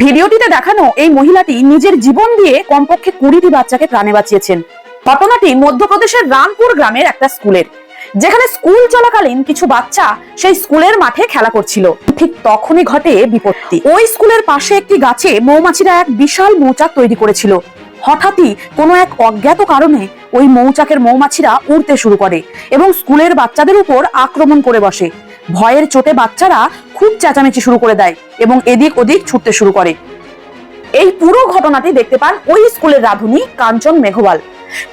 ভিডিওটিতে দেখানো এই মহিলাটি নিজের জীবন দিয়ে কমপক্ষে 20টি বাচ্চাকে প্রাণে বাঁচিয়েছেন। ঘটনাটি মধ্যপ্রদেশের রামপুর গ্রামের একটা স্কুলের, যেখানে স্কুল চলাকালীন কিছু বাচ্চা সেই স্কুলের মাঠে খেলা করছিল। ঠিক তখনই ঘটে বিপত্তি। ওই স্কুলের পাশে একটি গাছে মৌমাছিরা এক বিশাল মৌচাক তৈরি করেছিল। হঠাৎই কোনো এক অজ্ঞাত কারণে ওই মৌচাকের মৌমাছিরা উড়তে শুরু করে এবং স্কুলের বাচ্চাদের উপর আক্রমণ করে বসে। ভয়ের চোটে বাচ্চারা খুব চেঁচামেচি শুরু করে দেয় এবং এদিক ওদিক ছুটতে শুরু করে। এই পুরো ঘটনাটি দেখতে পান ওই স্কুলের রাধুনী কাঞ্চন মেঘওয়াল।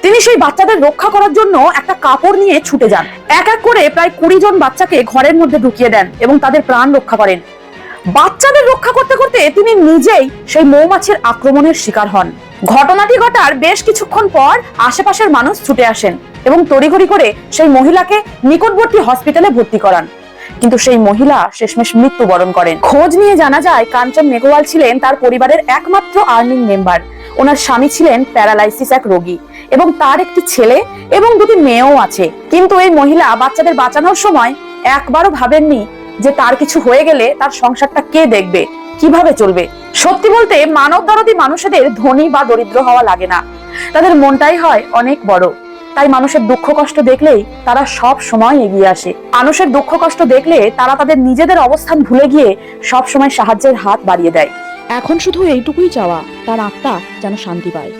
তিনি সেই বাচ্চাদের রক্ষা করার জন্য একটা কাপড় নিয়ে ছুটে যান। এক এক করে প্রায় 20 জন বাচ্চাকে ঘরের মধ্যে ঢুকিয়ে দেন এবং তাদের প্রাণ রক্ষা করেন। বাচ্চাদের রক্ষা করতে করতে তিনি নিজেই সেই মৌমাছির আক্রমণের শিকার হন। ঘটনাটি ঘটার বেশ কিছুক্ষণ পর আশেপাশের মানুষ ছুটে আসেন এবং তড়িঘড়ি করে সেই মহিলাকে নিকটবর্তী হসপিটালে ভর্তি করান। কিন্তু সেই মহিলা শেষমেশ মৃত্যুবরণ করেন। খোঁজ নিয়ে জানা যায় কাঞ্চন মেঘওয়াল ছিলেন তার পরিবারের একমাত্র আর্নিং মেম্বার। ওনার স্বামী ছিলেন প্যারালাইসিস এক রোগী এবং তার একটি ছেলে এবং 2টি মেয়েও আছে। কিন্তু এই মহিলা বাচ্চাদের বাঁচানোর সময় একবারও ভাবেননি যে তার কিছু হয়ে গেলে তার সংসারটা কে দেখবে, কিভাবে চলবে। সত্যি বলতে মানব দরদী মানুষদের ধনী বা দরিদ্র হওয়া লাগে না, তাদের মনটাই হয় অনেক বড়। তাই মানুষের দুঃখ কষ্ট দেখলেই তারা সব সময় এগিয়ে আসে। মানুষের দুঃখ কষ্ট দেখলে তারা তাদের নিজেদের অবস্থান ভুলে গিয়ে সব সময় সাহায্যের হাত বাড়িয়ে দেয়। এখন শুধু এইটুকুই চাওয়া, তার আত্মা যেন শান্তি পায়।